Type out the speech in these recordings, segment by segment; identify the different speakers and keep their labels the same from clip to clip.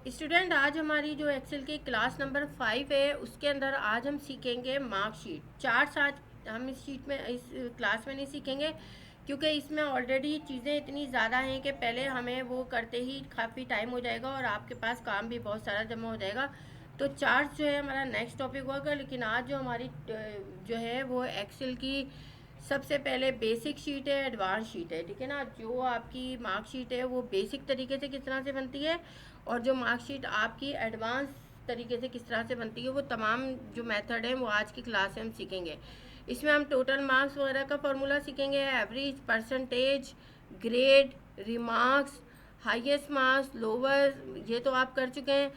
Speaker 1: Student, आज हमारी जो एक्सेल की क्लास नंबर 5 है उसके अंदर आज हम सीखेंगे मार्कशीट चार्ट्स। आज हम इस क्लास में नहीं सीखेंगे क्योंकि इसमें ऑलरेडी चीज़ें इतनी ज़्यादा हैं कि पहले हमें वो करते ही काफ़ी टाइम हो जाएगा और आपके पास काम भी बहुत सारा जमा हो जाएगा। तो चार्ट्स जो है हमारा नेक्स्ट टॉपिक होगा, लेकिन आज जो हमारी जो है वो एक्सेल की सबसे पहले बेसिक शीट है, एडवांस शीट है। ठीक है ना, जो आपकी मार्कशीट है वो बेसिक तरीके से किस तरह से बनती है और जो मार्कशीट आपकी एडवांस तरीके से किस तरह से बनती है, वो तमाम जो मेथड है वो आज की क्लास में हम सीखेंगे। इसमें हम टोटल मार्क्स वगैरह का फॉर्मूला सीखेंगे, average, percentage, grade, remarks, highest marks, lower, ये तो आप कर चुके हैं।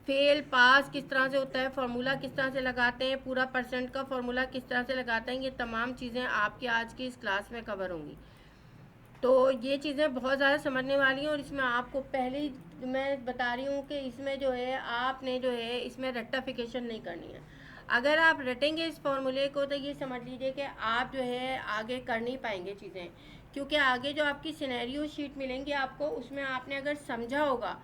Speaker 1: फेल, पास किस तरह से होता है, फार्मूला किस तरह से लगाते हैं, पूरा परसेंट का फार्मूला किस तरह से लगाते हैं, ये तमाम चीज़ें आपकी आज की इस क्लास में कवर होंगी। तो ये चीज़ें बहुत ज़्यादा समझने वाली हैं और इसमें आपको पहले ही मैं बता रही हूँ कि इसमें जो है आपने जो है इसमें रेक्टिफिकेशन नहीं करनी है। अगर आप रटेंगे इस फॉर्मूले को तो ये समझ लीजिए कि आप जो है आगे कर नहीं पाएंगे चीज़ें, क्योंकि आगे जो आपकी सिनेरियो शीट मिलेंगी आपको, उसमें आपने अगर समझा होगा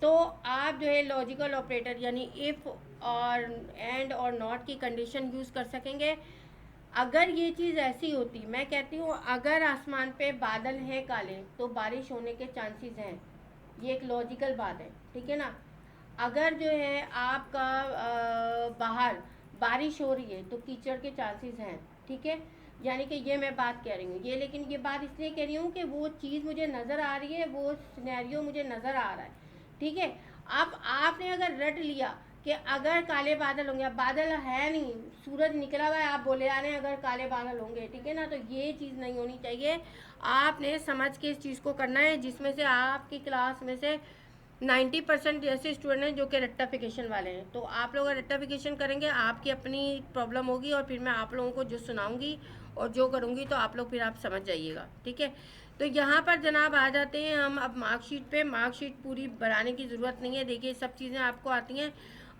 Speaker 1: तो आप जो है लॉजिकल ऑपरेटर यानी इफ़ और एंड और नॉट की कंडीशन यूज़ कर सकेंगे। अगर ये चीज़ ऐसी होती, मैं कहती हूँ अगर आसमान पे बादल हैं काले तो बारिश होने के चांसेस हैं, ये एक लॉजिकल बात है। ठीक है ना, अगर जो है आपका बाहर बारिश हो रही है तो कीचड़ के चांसेस हैं। ठीक है, यानी कि ये मैं बात कह रही हूँ ये, लेकिन ये बात इसलिए कह रही हूँ कि वो चीज़ मुझे नज़र आ रही है, वो सिनेरियो मुझे नज़र आ रहा है। ठीक है, अब आपने अगर रट लिया कि अगर काले बादल होंगे, अब बादल है नहीं, सूरज निकला हुआ है, आप बोले आ रहे हैं अगर काले बादल होंगे। ठीक है ना, तो ये चीज़ नहीं होनी चाहिए। आपने समझ के इस चीज़ को करना है, जिसमें से आपकी क्लास में से 90% ऐसे स्टूडेंट हैं जो कि रेक्टिफिकेशन वाले हैं। तो आप लोग रेक्टिफिकेशन करेंगे, आपकी अपनी प्रॉब्लम होगी और फिर मैं आप लोगों को जो सुनाऊंगी और जो करूंगी तो आप लोग फिर आप समझ जाइएगा। ठीक है, तो यहाँ पर जनाब आ जाते हैं हम अब मार्कशीट पे। मार्कशीट पूरी बनाने की ज़रूरत नहीं है, देखिए सब चीज़ें आपको आती हैं।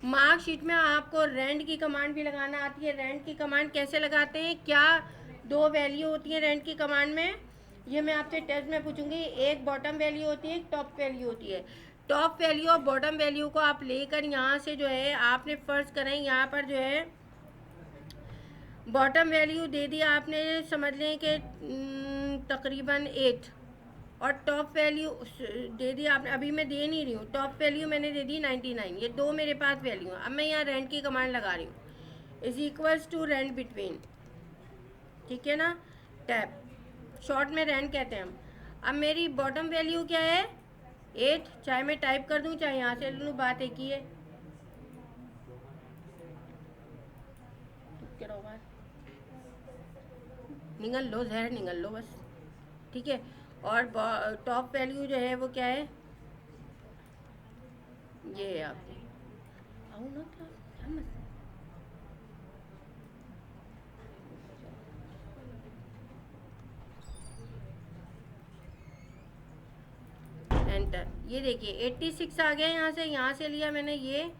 Speaker 1: मार्कशीट में आपको रेंट की कमांड भी लगाना आती है। रेंट की कमांड कैसे लगाते हैं, क्या दो वैल्यू होती है रेंट की कमांड में, ये मैं आपसे टेस्ट में पूछूंगी। एक बॉटम वैल्यू होती है, एक टॉप वैल्यू होती है। टॉप वैल्यू और बॉटम वैल्यू को आप लेकर यहाँ से जो है आपने फ़र्ज करें यहाँ पर जो है बॉटम वैल्यू दे दिया आपने, समझ लें कि तकरीबन 8, और टॉप वैल्यू दे दी आपने, अभी मैं दे नहीं रही हूँ, टॉप वैल्यू मैंने दे दी 99। ये दो मेरे पास वैल्यू है। अब मैं यहाँ रेंट की कमांड लगा रही हूँ, is equals to rand between. ठीक है ना, टैप, शॉर्ट में रेंट कहते हैं हम। अब मेरी बॉटम वैल्यू क्या है, 8, चाहे मैं टाइप कर दूँ चाहे यहाँ से लूँ, बात एक ही है। निगल लो, जहर निगल लो बस। ठीक है, और टॉप वैल्यू जो है वो क्या है, ये है आपकी। आओ ना क्या मत, एंटर। ये देखिए 86 आ गया, यहाँ से लिया मैंने ये।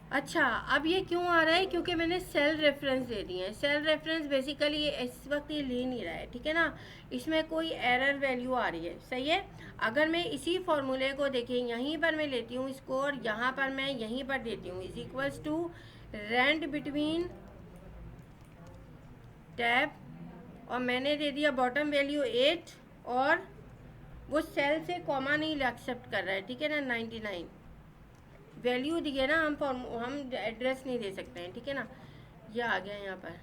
Speaker 1: अच्छा, अब ये क्यों आ रहा है, क्योंकि मैंने सेल रेफरेंस दे दिए हैं। सेल रेफरेंस बेसिकली ये इस वक्त ये ले नहीं रहा है। ठीक है ना, इसमें कोई एरर वैल्यू आ रही है, सही है। अगर मैं इसी फॉर्मूले को देखिए यहीं पर मैं लेती हूँ इसको और यहाँ पर मैं यहीं पर देती हूँ is equals to rand between tab, और मैंने दे दिया बॉटम वैल्यू 8, और वो सेल से कॉमा नहीं एक्सेप्ट कर रहा है। ठीक है ना, 99 वैल्यू दिए ना, हम एड्रेस नहीं दे सकते हैं। ठीक है ना, ये आ गया यहाँ पर,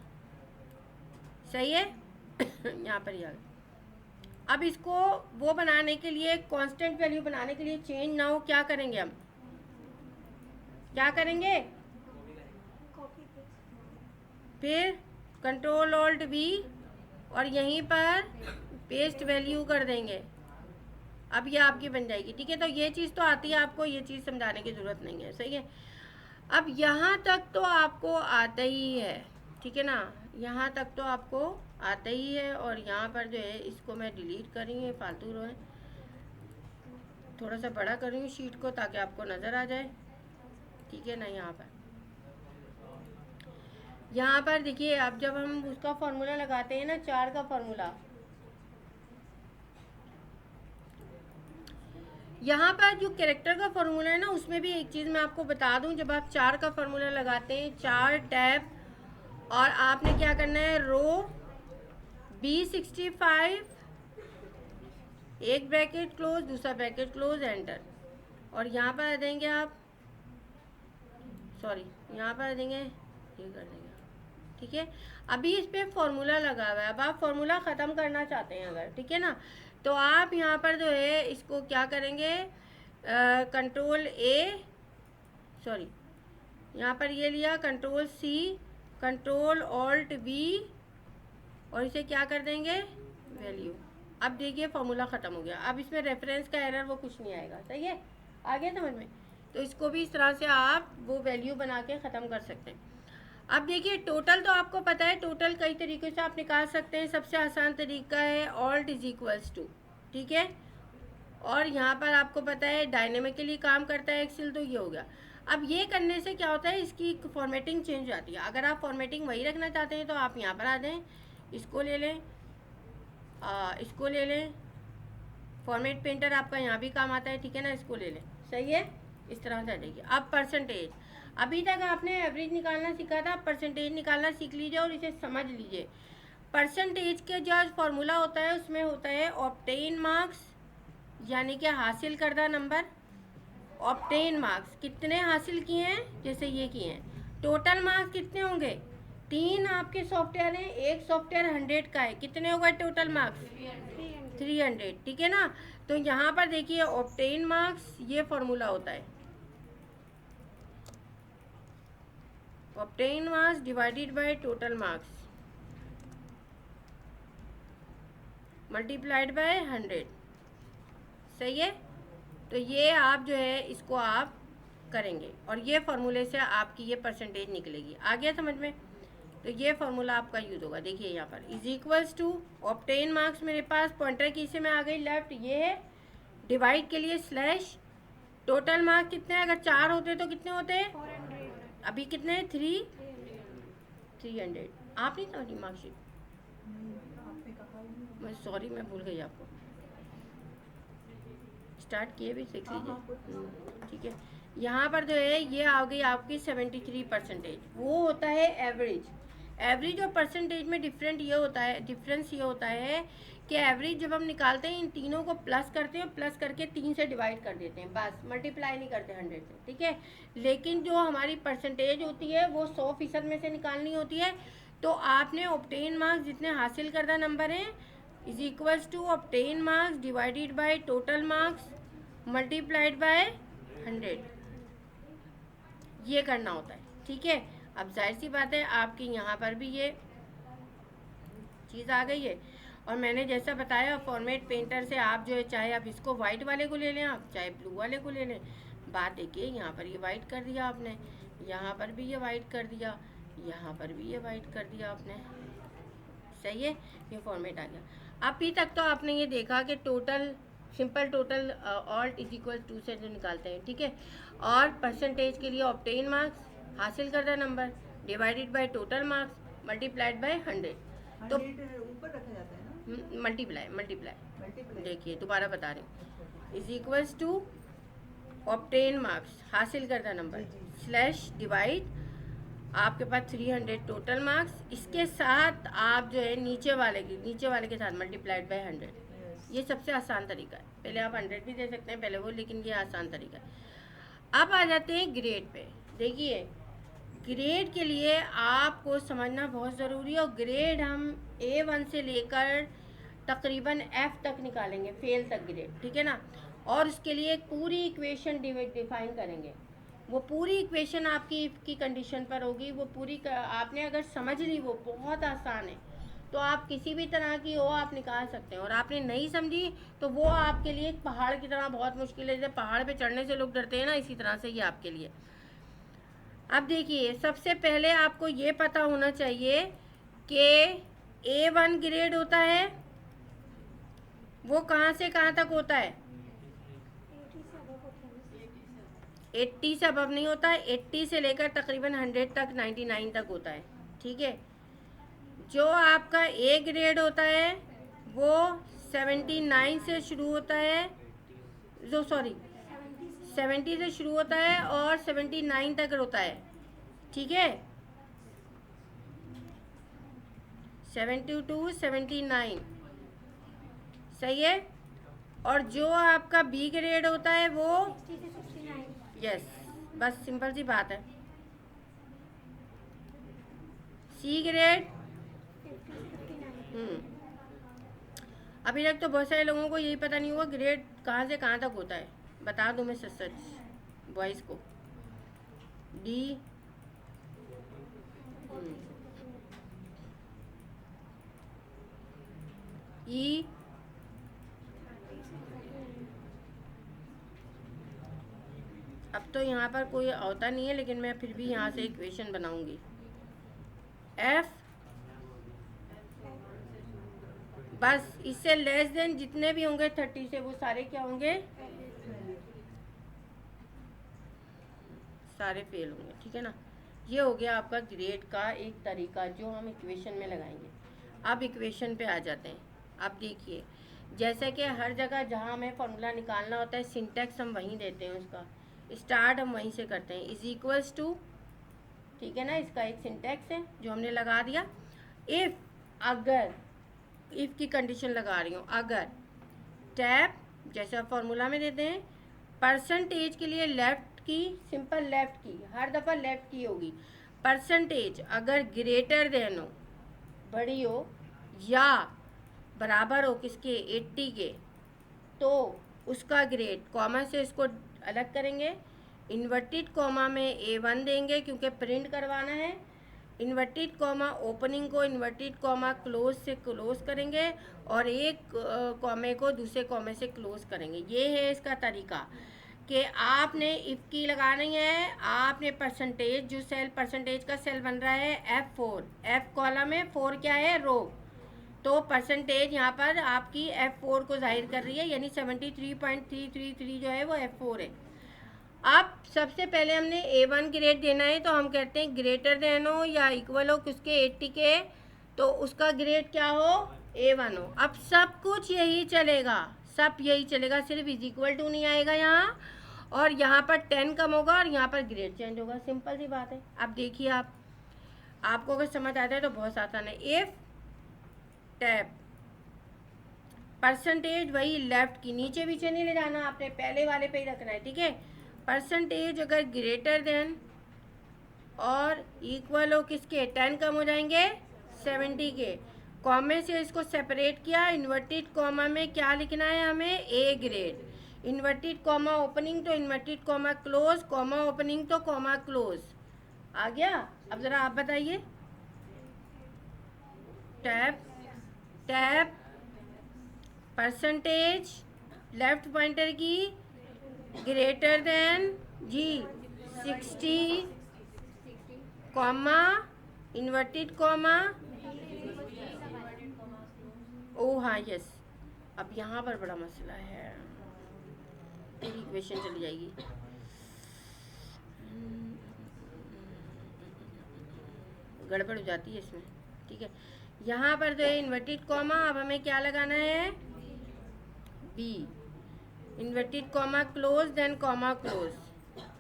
Speaker 1: सही है। यहाँ पर ये आ गया। अब इसको वो बनाने के लिए, कांस्टेंट वैल्यू बनाने के लिए, चेंज ना हो, क्या करेंगे हम, क्या करेंगे, फिर कंट्रोल ऑल्ट वी और यहीं पर पेस्ट वैल्यू कर देंगे। अब ये आपकी बन जाएगी। ठीक है, तो ये चीज़ तो आती है आपको, ये चीज़ समझाने की ज़रूरत नहीं है, सही है। अब यहाँ तक तो आपको आता ही है। ठीक है ना, यहाँ तक तो आपको आता ही है, और यहाँ पर जो है इसको मैं डिलीट कर रही हूँ, फालतू रो है। थोड़ा सा बड़ा कर रही हूँ शीट को ताकि आपको नज़र आ जाए। ठीक है ना, यहाँ पर देखिए, अब जब हम उसका फॉर्मूला लगाते हैं ना, 4 का फॉर्मूला, यहाँ पर जो कैरेक्टर का फॉर्मूला है ना, उसमें भी एक चीज़ मैं आपको बता दूँ, जब आप 4 का फॉर्मूला लगाते हैं, 4 टैब, और आपने क्या करना है, रो B65, एक ब्रैकेट क्लोज, दूसरा ब्रैकेट क्लोज, एंटर, और यहाँ पर आ देंगे आप, सॉरी यहाँ पर आ देंगे, ये कर देंगे, ठीक है। अभी इस पर फॉर्मूला लगा हुआ है, अब आप फॉर्मूला ख़त्म करना चाहते हैं अगर, ठीक है ना, तो आप यहाँ पर जो है इसको क्या करेंगे, कंट्रोल ए, सॉरी यहाँ पर ये लिया, control C, control alt V, और इसे क्या कर देंगे, वैल्यू। अब देखिए फॉर्मूला ख़त्म हो गया, अब इसमें रेफरेंस का एरर वो कुछ नहीं आएगा, सही है, आ गया समझ में। तो इसको भी इस तरह से आप वो वैल्यू बना के ख़त्म कर सकते हैं। अब देखिए टोटल तो आपको पता है, टोटल कई तरीक़े से आप निकाल सकते हैं। सबसे आसान तरीका है ऑल्ट इज इक्वल्स टू, ठीक है, और यहाँ पर आपको पता है डायनेमिकली काम करता है एक्सेल, तो ये हो गया। अब ये करने से क्या होता है, इसकी फॉर्मेटिंग चेंज हो जाती है। अगर आप फॉर्मेटिंग वही रखना चाहते हैं तो आप यहाँ पर आ जाएं, इसको ले लें, इसको ले लें, फॉर्मेट पेंटर आपका यहाँ भी काम आता है, ठीक है ना, इसको ले लें, सही है, इस तरह से आ जाएगी। अब परसेंटेज, अभी तक आपने एवरेज निकालना सीखा था, परसेंटेज निकालना सीख लीजिए और इसे समझ लीजिए। परसेंटेज के जो फॉर्मूला होता है उसमें होता है ऑब्टेन मार्क्स, यानी कि हासिल करदा नंबर, ऑब्टेन मार्क्स कितने हासिल किए हैं, जैसे ये किए हैं। टोटल मार्क्स कितने होंगे, 3 आपके सॉफ्टवेयर हैं, एक सॉफ्टवेयर 100 का है, कितने हो गए टोटल मार्क्स, 300, ठीक है ना। तो यहाँ पर देखिए ऑब्टेन मार्क्स, ये फॉर्मूला होता है, obtain marks divided by total marks multiplied by 100, सही है। तो ये आप जो है इसको आप करेंगे और ये फार्मूले से आपकी ये परसेंटेज निकलेगी। आ गया समझ में। तो ये फार्मूला आपका यूज़ होगा। देखिए यहाँ पर is equals to obtain marks, मेरे पास पॉइंटर की से में आ गई लेफ्ट, ये है, डिवाइड के लिए स्लैश, टोटल मार्क्स कितने हैं, अगर 4 होते तो कितने होते हैं,
Speaker 2: 400,
Speaker 1: अभी कितने हैं, 300। आप नहीं समझी मार्कशीट, मैं सॉरी मैं भूल गई आपको, स्टार्ट किए भी सीख लीजिए, ठीक है। यहाँ पर जो है ये आ गई आपकी 73%। वो होता है एवरेज। एवरेज और परसेंटेज में डिफरेंस ये होता है कि एवरेज जब हम निकालते हैं इन तीनों को प्लस करते हैं, प्लस करके 3 से डिवाइड कर देते हैं, बस मल्टीप्लाई नहीं करते 100 से, ठीक है। लेकिन जो हमारी परसेंटेज होती है वो 100% में से निकालनी होती है। तो आपने ऑब्टेन मार्क्स जितने हासिल करदा नंबर हैं is equals to obtain marks divided by total marks multiplied by 100, ये करना होता है, ठीक है। अब जाहिर सी बात है आपकी यहाँ पर भी ये चीज़ आ गई है। और मैंने जैसा बताया फॉर्मेट पेंटर से आप जो है चाहे आप इसको वाइट वाले को ले लें, आप चाहे ब्लू वाले को ले लें। बात देखिए यहाँ पर ये वाइट कर दिया आपने, यहाँ पर भी ये वाइट कर दिया, यहाँ पर भी ये वाइट कर दिया आपने, सही है, ये फॉर्मेट आ गया। अभी तक तो आपने ये देखा कि total, simple total alt is equal to से जो निकालते हैं, ठीक है। और परसेंटेज के लिए ऑब्टेन मार्क्स हासिल करदा number divided by total marks multiplied by 100, तो
Speaker 2: ऊपर रखा जाता है ना,
Speaker 1: मल्टीप्लाई देखिए दोबारा बता रही हूँ, is equals to obtain marks हासिल करदा नंबर स्लैश डिवाइड आपके पास 300 टोटल मार्क्स, इसके साथ आप जो है नीचे वाले के साथ मल्टीप्लाइड बाय 100। ये सबसे आसान तरीका है। पहले आप 100 भी दे सकते हैं पहले वो, लेकिन ये आसान तरीका है। अब आ जाते हैं ग्रेड पे। देखिए ग्रेड के लिए आपको समझना बहुत ज़रूरी है, और ग्रेड हम A1 से लेकर तकरीबन F तक निकालेंगे, फेल तक ग्रेड, ठीक है ना। और उसके लिए एक पूरी इक्वेशन डिफाइन करेंगे। वो पूरी इक्वेशन आपकी इफ़ की कंडीशन पर होगी, वो पूरी आपने अगर समझ ली, वो बहुत आसान है, तो आप किसी भी तरह की हो आप निकाल सकते हैं। और आपने नहीं समझी तो वो आपके लिए एक पहाड़ की तरह बहुत मुश्किल है। जैसे पहाड़ पे चढ़ने से लोग डरते हैं ना, इसी तरह से ये आपके लिए। अब देखिए सबसे पहले आपको ये पता होना चाहिए कि A1 ग्रेड होता है वो कहाँ से कहाँ तक होता है, 80 से अबव नहीं होता है, 80 से लेकर तकरीबन 100 तक, 99 तक होता है, ठीक है। जो आपका A ग्रेड होता है वो 79 से शुरू होता है, जो सॉरी 70 से शुरू होता है और 79 तक होता है, ठीक है, 70 to 79, सही है। और जो आपका बी ग्रेड होता है वो
Speaker 3: 60 से 69।
Speaker 1: यस, बस सिंपल सी बात है। सी ग्रेड
Speaker 3: 50 से 59।
Speaker 1: अभी तक तो बहुत सारे लोगों को यही पता नहीं हुआ ग्रेड कहाँ से कहाँ तक होता है। बता दूँ मैं सच सच बॉयज़ को, डी ई, अब तो यहाँ पर कोई होता नहीं है लेकिन मैं फिर भी यहाँ से इक्वेशन बनाऊंगी। एफ, बस इससे लेस देन जितने भी होंगे 30 से वो सारे क्या होंगे, सारे फेल होंगे, ठीक है ना। ये हो गया आपका ग्रेड का एक तरीका जो हम इक्वेशन में लगाएंगे। अब इक्वेशन पे आ जाते हैं। अब देखिए, जैसे कि हर जगह जहाँ हमें फॉर्मूला निकालना होता है सिंटैक्स हम वहीं देते हैं, उसका स्टार्ट हम वहीं से करते हैं, इज इक्वल्स टू, ठीक है ना, इसका एक सिंटैक्स है जो हमने लगा दिया। इफ़, अगर, इफ़ की कंडीशन लगा रही हूँ, अगर टैप जैसे आप फॉर्मूला में देते हैं, परसेंटेज के लिए लेफ़्ट की, सिंपल लेफ़्ट की, हर दफ़ा लेफ़्ट की होगी। परसेंटेज अगर ग्रेटर देन हो, बड़ी हो या बराबर हो किसके, 80 के, तो उसका ग्रेड, कॉमा से इसको अलग करेंगे, इन्वर्टेड कॉमा में A1 देंगे क्योंकि प्रिंट करवाना है, इन्वर्टेड कॉमा ओपनिंग को इन्वर्टेड कॉमा क्लोज से क्लोज करेंगे और एक कॉमे को दूसरे कॉमे से क्लोज करेंगे। ये है इसका तरीका कि आपने इफ़ की लगानी है, आपने परसेंटेज, जो सेल परसेंटेज का सेल बन रहा है F4, F कॉलम है, 4 क्या है, रो, तो परसेंटेज यहाँ पर आपकी F4 को जाहिर कर रही है, यानी 73.333 जो है वो F4 है। अब सबसे पहले हमने A1 ग्रेड देना है, तो हम कहते हैं ग्रेटर देन हो या इक्वल हो किसके, 80 के, तो उसका ग्रेड क्या हो, A1 हो। अब सब कुछ यही चलेगा, सब यही चलेगा, सिर्फ इज इक्वल टू नहीं आएगा यहाँ, और यहाँ पर 10 कम होगा और यहाँ पर ग्रेड चेंज होगा, सिंपल सी बात है। अब देखिए आपको अगर समझ आता है तो बहुत आसान है। इफ़ टैब परसेंटेज वही लेफ्ट की, नीचे पीछे नहीं ले जाना आपने, पहले वाले पे ही रखना है, ठीक है। परसेंटेज अगर ग्रेटर देन और इक्वल हो किसके, 10 कम हो जाएंगे 70 के, कॉमे से इसको सेपरेट किया, इन्वर्टेड कॉमा में क्या लिखना है हमें, A grade, inverted comma opening तो inverted comma close, comma opening तो कॉमा क्लोज, आ गया। अब ज़रा आप बताइए, tab tab percentage left pointer की greater than G 60 comma inverted comma, ओ हाँ यस, अब यहाँ पर बड़ा मसला है, फिर इक्वेशन चली जाएगी। गड़बड़ हो जाती है इसमें, ठीक है। यहाँ पर तो इन्वर्टेड कॉमा, अब हमें क्या लगाना है, B, inverted comma close then comma close,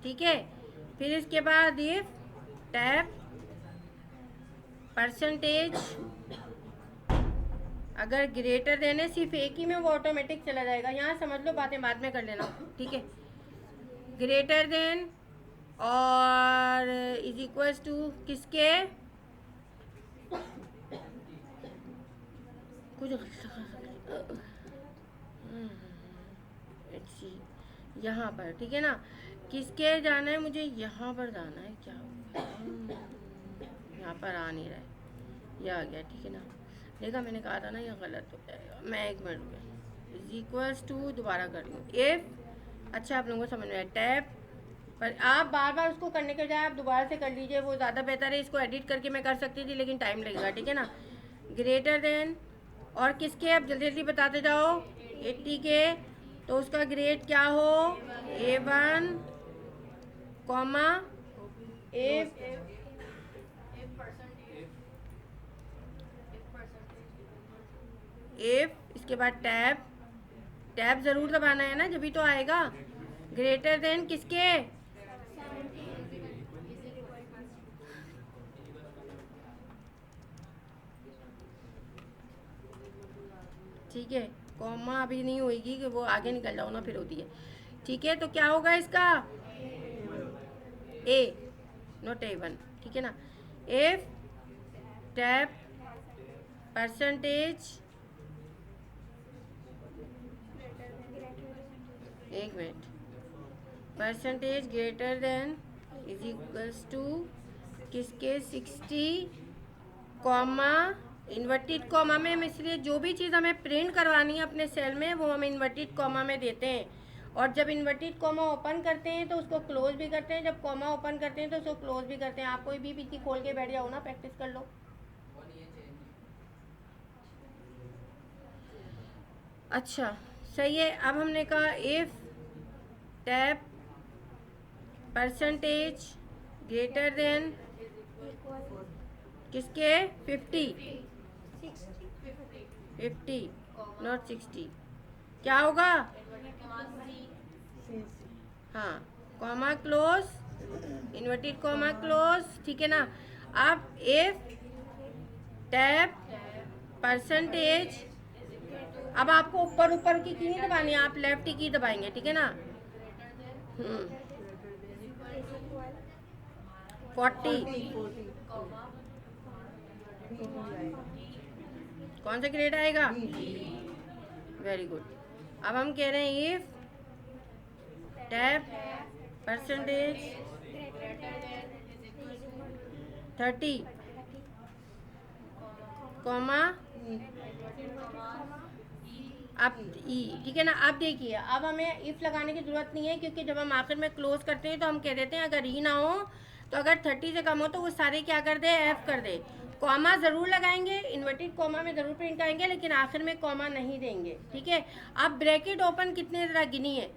Speaker 1: ठीक है। फिर इसके बाद इफ टैब परसेंटेज अगर ग्रेटर देन है, सिर्फ एक ही में वो ऑटोमेटिक चला जाएगा, यहाँ समझ लो, बातें बाद में कर लेना, ठीक है। ग्रेटर देन और इज इक्वल्स टू किसके, कुछ यहाँ पर, ठीक है ना, किसके जाना है, मुझे यहाँ पर जाना है, क्या यहाँ पर आ नहीं रहा है, यह आ गया, ठीक है ना। देखा, मैंने कहा था ना ये गलत हो जाएगा, मैं एक मिनट में इज इक्वल्स टू दोबारा कर लूँ, इफ, अच्छा आप लोगों को समझ में आया, टैप पर आप बार बार उसको करने के बजाय आप दोबारा से कर लीजिए, वो ज़्यादा बेहतर है। इसको एडिट करके मैं कर सकती थी लेकिन टाइम लगेगा, ठीक है ना। ग्रेटर देन और किसके, अब जल्दी जल्दी बताते जाओ, 80 के, तो उसका ग्रेड क्या हो, A1 कॉमा इफ इसके बाद टैब टैब ज़रूर दबाना है ना, जब भी तो आएगा। ग्रेटर देन किसके? ठीक है, कॉमा अभी नहीं होगी कि वो आगे निकल जाओ ना, फिर होती है। ठीक है, तो क्या होगा इसका? ए, नॉट A1, ठीक है ना। इफ टैब परसेंटेज, एक minute, percentage greater than is equals to किसके? 60, कॉमा, इन्वर्टेड कॉमा में हम इसलिए जो भी चीज़ हमें प्रिंट करवानी है अपने सेल में वो हम इन्वर्टेड कॉमा में देते हैं, और जब इन्वर्टेड कॉमा ओपन करते हैं तो उसको क्लोज भी करते हैं, जब कॉमा ओपन करते हैं तो उसको क्लोज भी करते हैं। आप कोई भी पीछे खोल के बैठ जाओ ना, प्रैक्टिस कर लो। अच्छा, सही है। अब हमने कहा if tab percentage greater than किसके? 50 नॉट 60, क्या होगा? हाँ, comma close, inverted comma close, ठीक है ना। अब इफ टैब परसेंटेज, अब आपको ऊपर ऊपर की नहीं दबानी है, आप लेफ्ट की दबाएंगे, ठीक है ना। 40, कौन सा ग्रेड आएगा? Very good. अब हम कह रहे हैं इफ टैब परसेंटेज 30, कॉमा, अब ई, ठीक है ना। अब देखिए, अब हमें इफ लगाने की जरूरत नहीं है, क्योंकि जब हम आखिर में क्लोज करते हैं तो हम कह देते हैं अगर ई ना हो तो अगर 30 से कम हो तो वो सारे क्या कर दे? एफ कर दे। कॉमा ज़रूर लगाएंगे, इन्वर्टेड कॉमा में ज़रूर प्रिंट आएंगे, लेकिन आखिर में कॉमा नहीं देंगे, ठीक है। अब ब्रैकेट ओपन कितने तरह गिनी है?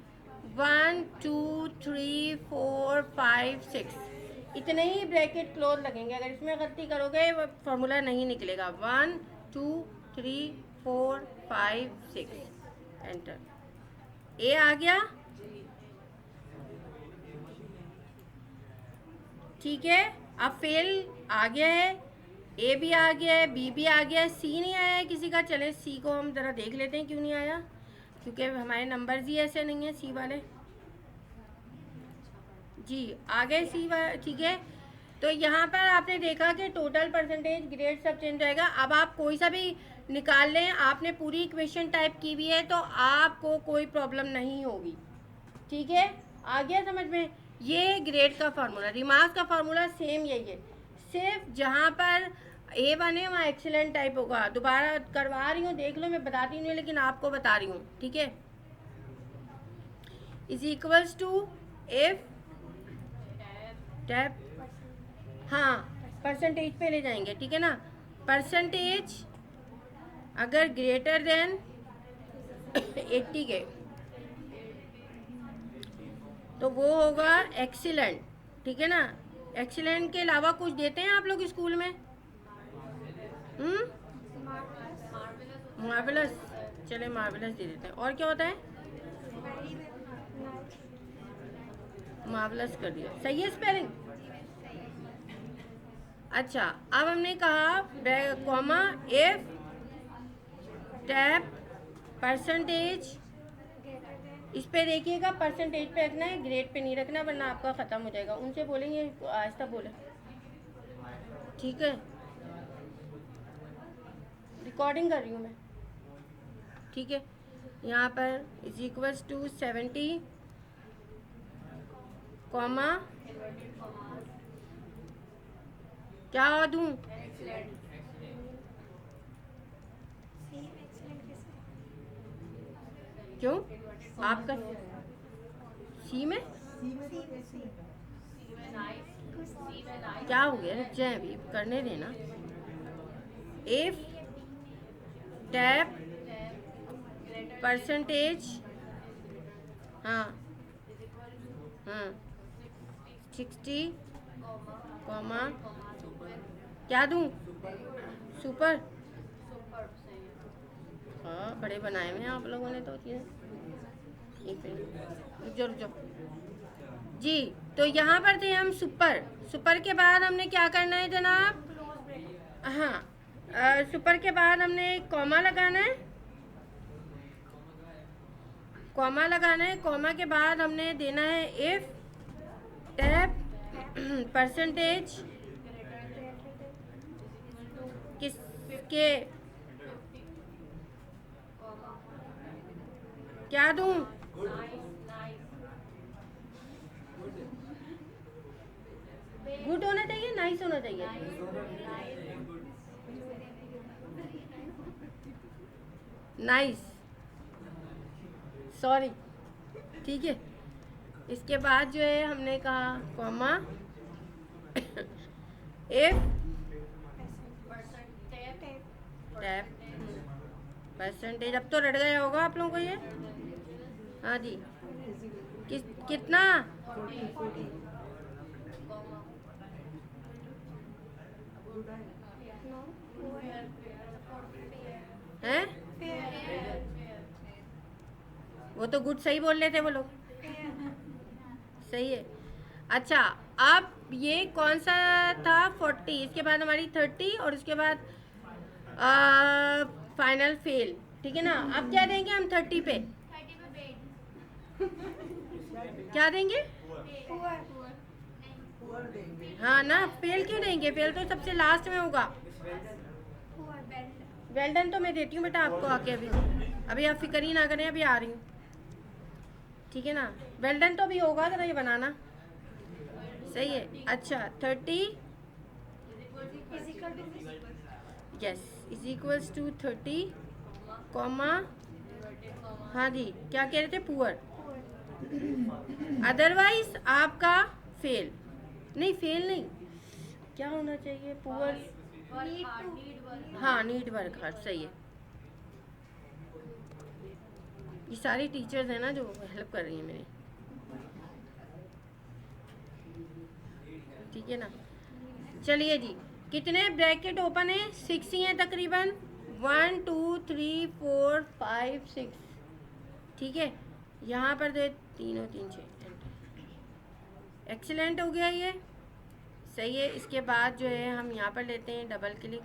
Speaker 1: 1 2 3 4 5 6, इतने ही ब्रैकेट क्लोज लगेंगे। अगर इसमें गलती करोगे फॉर्मूला नहीं निकलेगा। 1 2 3 4 5 6, एंटर। ए आ गया, ठीक है। अब फेल आ गया है, ए भी आ गया है, बी भी आ गया है, सी नहीं आया है किसी का। चले सी को हम ज़रा देख लेते हैं क्यों नहीं आया, क्योंकि हमारे नंबर्स ही ऐसे नहीं हैं सी वाले। जी आ गए सी वाले, ठीक है। तो यहाँ पर आपने देखा कि टोटल परसेंटेज ग्रेड सब चेंज होएगा। अब आप कोई सा भी निकाल लें, आपने पूरी इक्वेशन टाइप की हुई है तो आपको कोई प्रॉब्लम नहीं होगी, ठीक है। आ गया समझ में? ये ग्रेड का फार्मूला, रिमार्क्स का फार्मूला सेम यही है, सिर्फ जहाँ पर A1 है वहाँ एक्सीलेंट टाइप होगा। दोबारा करवा रही हूँ, देख लो, मैं बताती नहीं, लेकिन आपको बता रही हूँ, ठीक है। Is equals to if tab, हाँ परसेंटेज पे ले जाएंगे, ठीक है ना। परसेंटेज अगर ग्रेटर देन 80 के तो वो होगा एक्सीलेंट, ठीक है ना। एक्सीलेंट के अलावा कुछ देते हैं आप लोग स्कूल में? मार्वेलस, चले मार्वेलस दे देते हैं। और क्या होता है? मार्वेलस कर दिया, सही है स्पेलिंग। अच्छा, अब हमने कहा कॉमा इफ टैब परसेंटेज, इस पे देखिएगा, परसेंटेज पे रखना है, ग्रेड पे नहीं रखना, वरना आपका ख़त्म हो जाएगा। उनसे बोलेंगे आहिस्ता बोले, ठीक है। रिकॉर्डिंग कर रही हूँ मैं, ठीक है। यहाँ पर इज इक्वल्स टू 70, कॉमा, क्या दूँ? क्यों आपका सी में क्या हो गया? रुक जाए, अभी करने देना। इफ टैब परसेंटेज, हाँ हाँ 60, कॉमा, क्या दूँ? सुपर, हाँ बड़े बनाए हुए हैं आप लोगों ने तो चीज़ें। एक मिनट रुक जाओ रुक जाओ जी। तो यहाँ पर थे हम सुपर। सुपर के बाद हमने क्या करना है जनाब? हाँ सुपर के बाद हमने कॉमा लगाना है। कॉमा लगाना है। कॉमा के बाद हमने देना है इफ टैब परसेंटेज किसके क्या दूं? गुड होना चाहिए, नाइस होना चाहिए? नाइस, सॉरी, ठीक है। इसके बाद जो है हमने कहा कॉमा इफ टैब परसेंटेज। अब तो रट गया होगा आप लोगों को ये। हाँ जी, कितना? हैं? वो तो गुड सही बोल रहे थे वो लोग। सही है। अच्छा, अब ये कौन सा था? 40। इसके बाद हमारी 30 और उसके बाद फाइनल फेल। ठीक है ना? अब क्या देंगे हम 30 पे? क्या देंगे? हाँ ना, फेल क्यों देंगे? फेल तो सबसे लास्ट में होगा। वेल डन तो मैं देती हूँ बेटा आपको आके। अभी आप फिक्र ही ना करें, अभी आ रही हूँ। ठीक है ना? वेल डन तो अभी होगा, जरा ये बनाना। सही है। अच्छा 30 yes is equals to 30 comma, हाँ जी क्या कह रहे थे? पुअर। अदरवाइज आपका फेल। नहीं फेल नहीं, क्या होना चाहिए? पुअर। हाँ नीड वर्क हार्ड, सही है। ये सारी टीचर्स हैं ना जो हेल्प कर रही हैं मेरी। ठीक है ना? चलिए जी, कितने ब्रैकेट ओपन है? 6 ही हैं तकरीबन। 1 2 3 4 5 6। ठीक है, यहाँ पर दे 3 और 3 6। एक्सीलेंट हो गया ये, सही है। इसके बाद जो है हम यहाँ पर लेते हैं डबल क्लिक।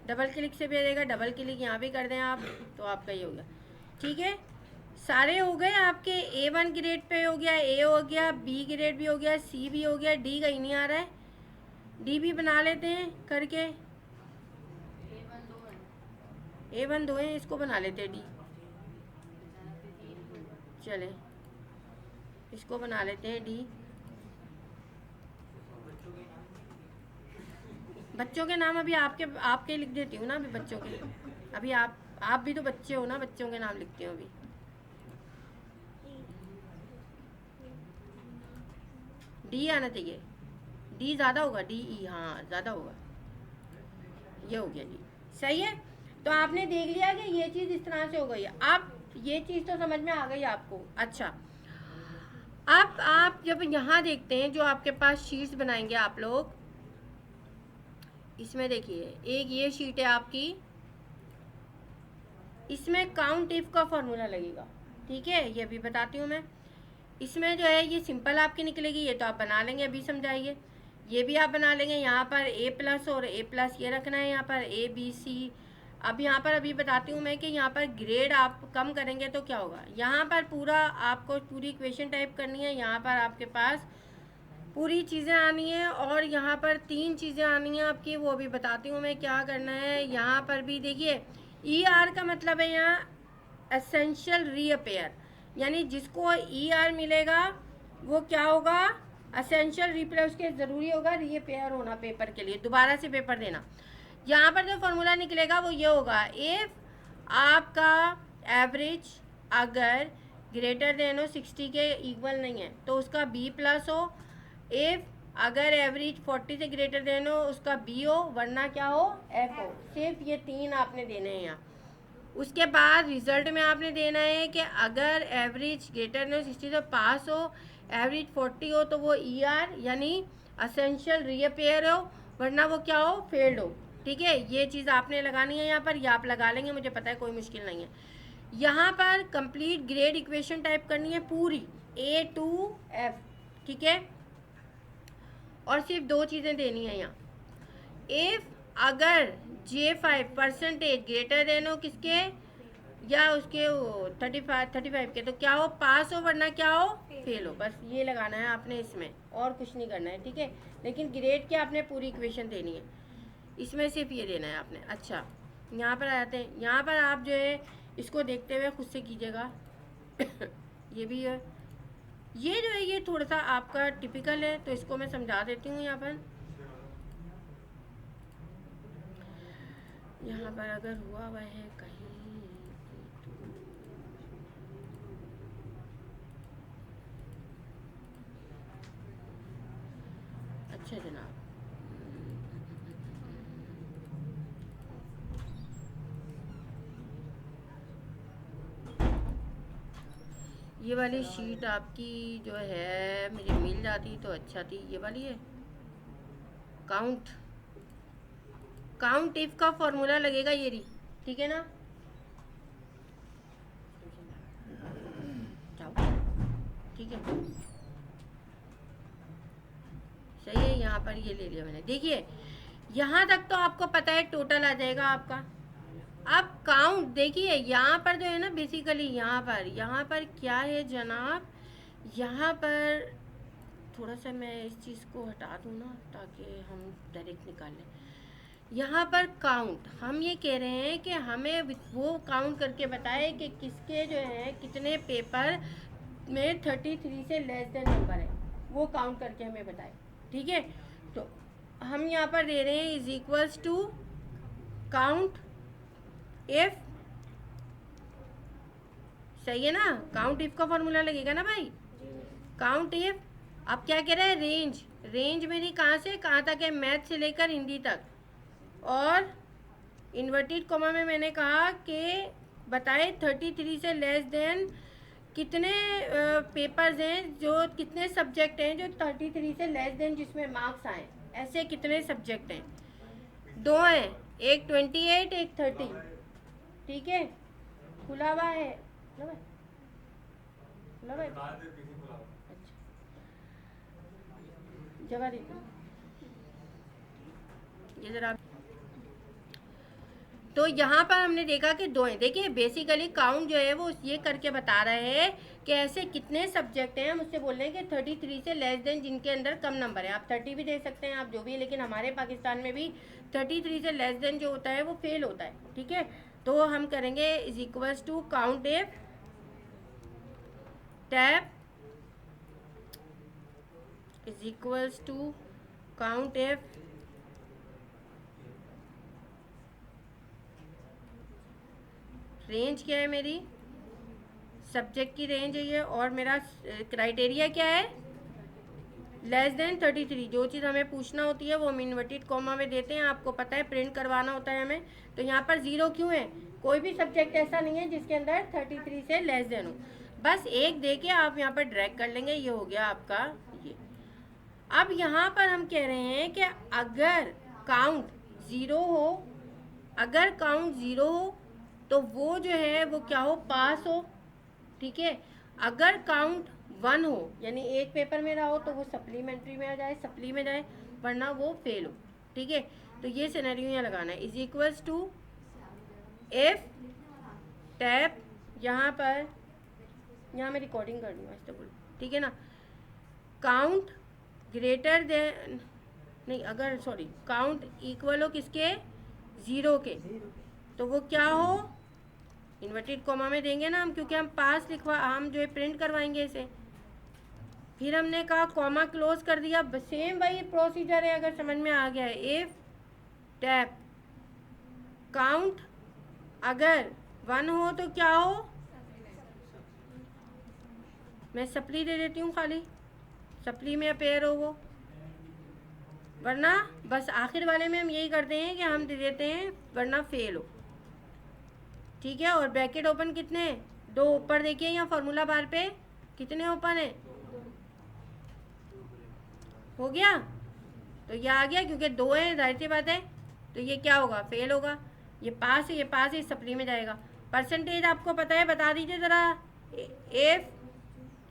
Speaker 1: डबल क्लिक से भी आ जाएगा, डबल क्लिक यहाँ भी कर दें आप तो आपका ये हो गया। ठीक है, सारे हो गए आपके। A1 ग्रेड पे हो गया, A हो गया, B ग्रेड भी हो गया, C भी हो गया, D कहीं नहीं आ रहा है। D भी बना लेते हैं करके। A1 2 है, इसको बना लेते हैं D। चले इसको बना लेते हैं D। बच्चों के नाम अभी आपके लिख देती हूँ ना अभी बच्चों के। अभी आप भी तो बच्चे हो ना, बच्चों के नाम लिखती हूँ अभी। डी आना चाहिए। डी ज़्यादा होगा, डी ई, हाँ ज़्यादा होगा। ये हो गया जी, सही है। तो आपने देख लिया कि ये चीज़ इस तरह से हो गई है। आप ये चीज़ तो समझ में आ गई आपको। अच्छा, अब आप जब यहाँ देखते हैं जो आपके पास शीट्स बनाएंगे आप लोग, इसमें देखिए एक ये शीट है आपकी, इसमें काउंट इफ का फॉर्मूला लगेगा। ठीक है, ये भी बताती हूँ मैं। इसमें जो है ये सिंपल आपकी निकलेगी, ये तो आप बना लेंगे, अभी समझाइए। ये भी आप बना लेंगे। यहाँ पर A प्लस और A प्लस ये रखना है, यहाँ पर A B C। अब यहाँ पर अभी बताती हूँ मैं कि यहाँ पर ग्रेड आप कम करेंगे तो क्या होगा। यहाँ पर पूरा आपको पूरी इक्वेशन टाइप करनी है। यहाँ पर आपके पास पूरी चीज़ें आनी है और यहाँ पर 3 चीज़ें आनी हैं आपकी, वो भी बताती हूँ मैं क्या करना है। यहाँ पर भी देखिए ER का मतलब है यहाँ एसेंशियल रीअपेयर, यानी जिसको ER मिलेगा वो क्या होगा? एसेंशियल रिप्ले, उसके ज़रूरी होगा रीअपेयर होना पेपर के लिए, दोबारा से पेपर देना। यहाँ पर जो फॉर्मूला निकलेगा वो ये होगा, इफ़ आपका एवरेज अगर ग्रेटर देन हो 60 के इक्वल नहीं है तो उसका B प्लस हो। इफ़ अगर एवरेज 40 से ग्रेटर देन हो उसका B हो, वरना क्या हो? F हो। सिर्फ ये 3 आपने देने हैं यहाँ। उसके बाद रिजल्ट में आपने देना है कि अगर एवरेज ग्रेटर देन 60 तो पास हो, एवरेज 40 हो तो वो ER यानी एसेंशियल रीअपेयर हो, वरना वो क्या हो? फेल्ड हो। ठीक है, ये चीज़ आपने लगानी है यहाँ पर, या आप लगा लेंगे, मुझे पता है कोई मुश्किल नहीं है। यहाँ पर कंप्लीट ग्रेड इक्वेशन टाइप करनी है पूरी A to F, ठीक है, और सिर्फ दो चीज़ें देनी है यहाँ। इफ अगर J5 परसेंटेज ग्रेटर देन हो किसके, या उसके 35 के, तो क्या हो, पास हो, वरना क्या हो, फेल हो। बस ये लगाना है आपने इसमें, और कुछ नहीं करना है, ठीक है। लेकिन ग्रेड की आपने पूरी इक्वेशन देनी है, इसमें सिर्फ ये देना है आपने। अच्छा, यहाँ पर आ जाते हैं। यहाँ पर आप जो है इसको देखते हुए खुद से कीजिएगा। ये भी है, ये जो है ये थोड़ा सा आपका टिपिकल है, तो इसको मैं समझा देती हूँ। यहाँ पर अगर हुआ हुआ है कहीं, अच्छा जनाब, ये वाली शीट आपकी जो है मुझे मिल जाती तो अच्छा थी। ये वाली है, काउंट इफ का फॉर्मूला लगेगा ये रही, ठीक है ना। जाओ, ठीक है, सही है। यहाँ पर ये ले लिया मैंने, देखिए यहाँ तक तो आपको पता है टोटल आ जाएगा आपका। अब काउंट देखिए, यहाँ पर जो है ना बेसिकली यहाँ पर क्या है जनाब, यहाँ पर थोड़ा सा मैं इस चीज़ को हटा दूँ ना, ताकि हम डायरेक्ट निकाल लें। यहाँ पर काउंट, हम ये कह रहे हैं कि हमें वो काउंट करके बताए कि किसके जो है कितने पेपर में 33 से लेस देन नंबर है, वो काउंट करके हमें बताए, ठीक है। तो हम यहाँ पर दे रहे हैं is equals to count if, सही है ना, काउंट इफ का फॉर्मूला लगेगा ना भाई, काउंट इफ। अब क्या कह रहे हैं, रेंज मेरी कहाँ से कहाँ तक है, मैथ से लेकर हिंदी तक, और इन्वर्टेड कॉमा में मैंने कहा कि बताए 33 से लेस देन कितने पेपर्स हैं, जो कितने सब्जेक्ट हैं जो 33 से लेस देन जिसमें मार्क्स आए, ऐसे कितने सब्जेक्ट हैं, दो हैं, एक 28 एक 30, ठीक है। खुला हुआ है, खुला हुआ है, अच्छा जगह देती हूँ ये जरा। तो यहाँ पर हमने देखा कि दो हैं। देखिए बेसिकली काउंट जो है वो ये करके बता रहे हैं कि ऐसे कितने सब्जेक्ट हैं, हम उससे बोल रहे हैं कि 33 से लेस देन जिनके अंदर कम नंबर है। आप 30 भी दे सकते हैं, आप जो भी है, लेकिन हमारे पाकिस्तान में भी 33 से लेस देन जो होता है वो फेल होता है, ठीक है। तो हम करेंगे is equals to count if tab is equals to count if range क्या है मेरी, सब्जेक्ट की रेंज है ये, और मेरा क्राइटेरिया क्या है, लेस देन 33। जो चीज़ हमें पूछना होती है वो हम इन्वर्टेड कॉमा में देते हैं, आपको पता है प्रिंट करवाना होता है हमें। तो यहाँ पर 0 क्यों है, कोई भी सब्जेक्ट ऐसा नहीं है जिसके अंदर 33 से लेस देन हो, बस एक दे के आप यहाँ पर ड्रैग कर लेंगे, ये हो गया आपका ये। अब यहाँ पर हम कह रहे हैं कि अगर काउंट 0 हो, अगर काउंट 0 हो तो वो जो है वो क्या हो, पास हो, ठीक है। अगर काउंट 1 हो, यानी एक पेपर में रहा हो, तो वो सप्लीमेंट्री में आ जाए, सप्ली में जाए, वरना वो फेल हो, ठीक है। तो ये सिनेरियो यहाँ लगाना है, is equals to if tab, यहाँ पर यहाँ मैं रिकॉर्डिंग कर दूँगा इससे बोलो, ठीक है ना, काउंट ग्रेटर देन नहीं, अगर सॉरी काउंट इक्वल हो किसके, 0 के, तो वो क्या हो, इन्वर्टेड कॉमा में देंगे ना हम, क्योंकि हम पास हम जो है प्रिंट करवाएंगे इसे। फिर हमने कहा कॉमा क्लोज कर दिया, सेम वही प्रोसीजर है, अगर समझ में आ गया है। इफ टैब काउंट अगर 1 हो तो क्या हो, मैं सप्ली दे देती हूँ, खाली सप्ली में अपेयर हो वो, वरना बस आखिर वाले में हम यही करते हैं कि हम दे देते हैं वरना फेल हो, ठीक है। और ब्रैकेट ओपन कितने, 2 ऊपर देखिए यहाँ फार्मूला बार पे कितने ओपन है, हो गया, तो ये आ गया, क्योंकि 2 है, जाहिर सी बात है तो ये क्या होगा, फेल होगा। ये पास है, ये पास है, सप्ली में जाएगा। परसेंटेज आपको पता है, बता दीजिए ज़रा। एफ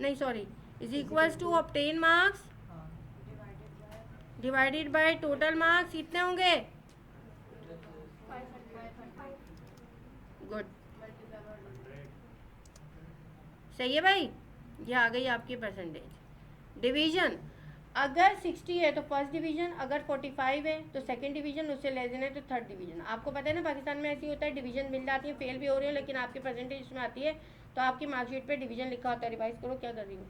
Speaker 1: नहीं sorry is equals to obtain marks divided by total marks, कितने होंगे? गुड, सही है भाई। ये आ गई आपकी परसेंटेज। डिवीजन अगर 60 है तो फर्स्ट डिवीजन, अगर 45 है तो सेकंड डिवीजन, उससे लेस देन है तो थर्ड डिवीजन। आपको पता है ना पाकिस्तान में ऐसी होता है, डिवीजन मिल जाती है, फेल भी हो रही है, लेकिन आपकी परसेंटेज इसमें आती है तो आपकी मार्कशीट पे डिवीजन लिखा होता है। रिवाइज करो, क्या कर रही हूँ।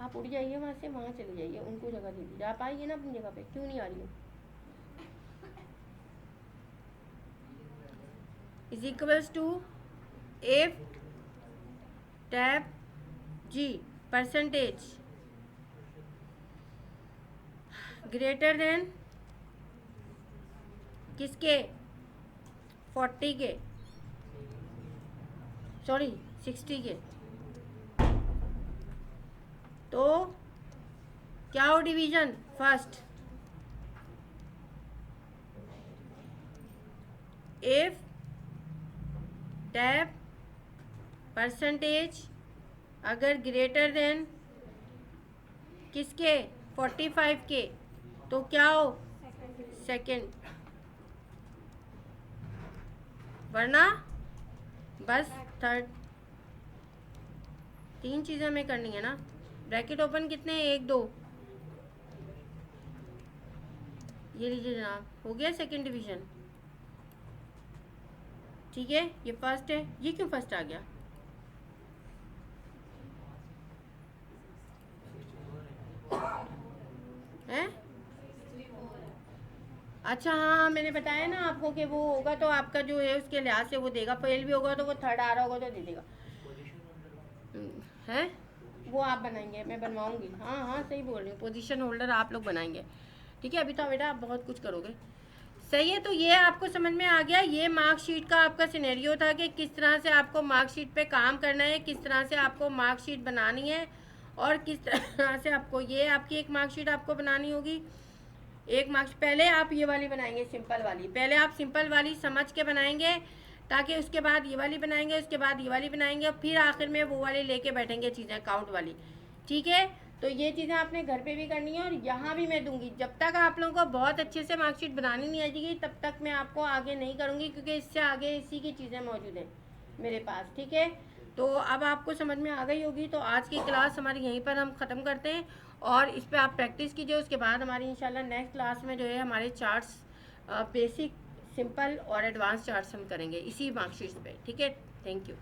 Speaker 1: आप उड़ जाइए वहाँ से, वहाँ चले जाइए, उनको जगह दे दीजिए। आप आइए ना अपनी जगह पे, क्यों नहीं आ रही हो? Is equals to if tab जी परसेंटेज ग्रेटर देन किसके? 40 के, सॉरी 60 के। तो क्या हो division? First if tab percentage अगर ग्रेटर देन किसके? 45 के, तो क्या हो? सेकंड, वरना बस थर्ड। तीन चीज़ें हमें करनी है ना। ब्रैकेट ओपन कितने हैं? 1 2, ये लीजिए जनाब, हो गया सेकंड डिवीजन। ठीक है, ये फर्स्ट है। ये क्यों फर्स्ट आ गया? है? अच्छा हाँ, मैंने बताया ना आपको कि वो होगा तो आपका जो है उसके लिहाज से वो देगा। फेल भी होगा तो वो थर्ड आ रहा होगा तो दे देगा। है वो आप बनाएंगे, मैं बनवाऊंगी। हाँ हाँ सही बोल रही हूँ, पोजीशन होल्डर आप लोग बनाएंगे। ठीक है, अभी तो बेटा आप बहुत कुछ करोगे। सही है, तो ये आपको समझ में आ गया। ये मार्कशीट का आपका सिनेरियो था कि किस तरह से आपको मार्कशीट पे काम करना है, किस तरह से आपको मार्कशीट बनानी है, और किस तरह से आपको ये आपकी एक मार्कशीट आपको बनानी होगी। एक मार्क्स पहले आप ये वाली बनाएंगे, सिंपल वाली। पहले आप सिंपल वाली समझ के बनाएंगे, ताकि उसके बाद ये वाली बनाएंगे, उसके बाद ये वाली बनाएंगे, और फिर आखिर में वो वाली लेके बैठेंगे चीज़ें, काउंट वाली। ठीक है, तो ये चीज़ें आपने घर पे भी करनी है और यहाँ भी मैं दूंगी। जब तक आप लोगों को बहुत अच्छे से मार्कशीट बनानी नहीं आ जाएगी तब तक मैं आपको आगे नहीं करूँगी, क्योंकि इससे आगे इसी की चीज़ें मौजूद हैं मेरे पास। ठीक है, तो अब आपको समझ में आ गई होगी। तो आज की क्लास हमारी यहीं पर हम ख़त्म करते हैं, और इस पर आप प्रैक्टिस कीजिए। उसके बाद हमारी इंशाल्लाह नेक्स्ट क्लास में जो है हमारे चार्ट्स, बेसिक, सिंपल और एडवांस चार्ट्स हम करेंगे इसी मार्कशीट पे। ठीक है, थैंक यू।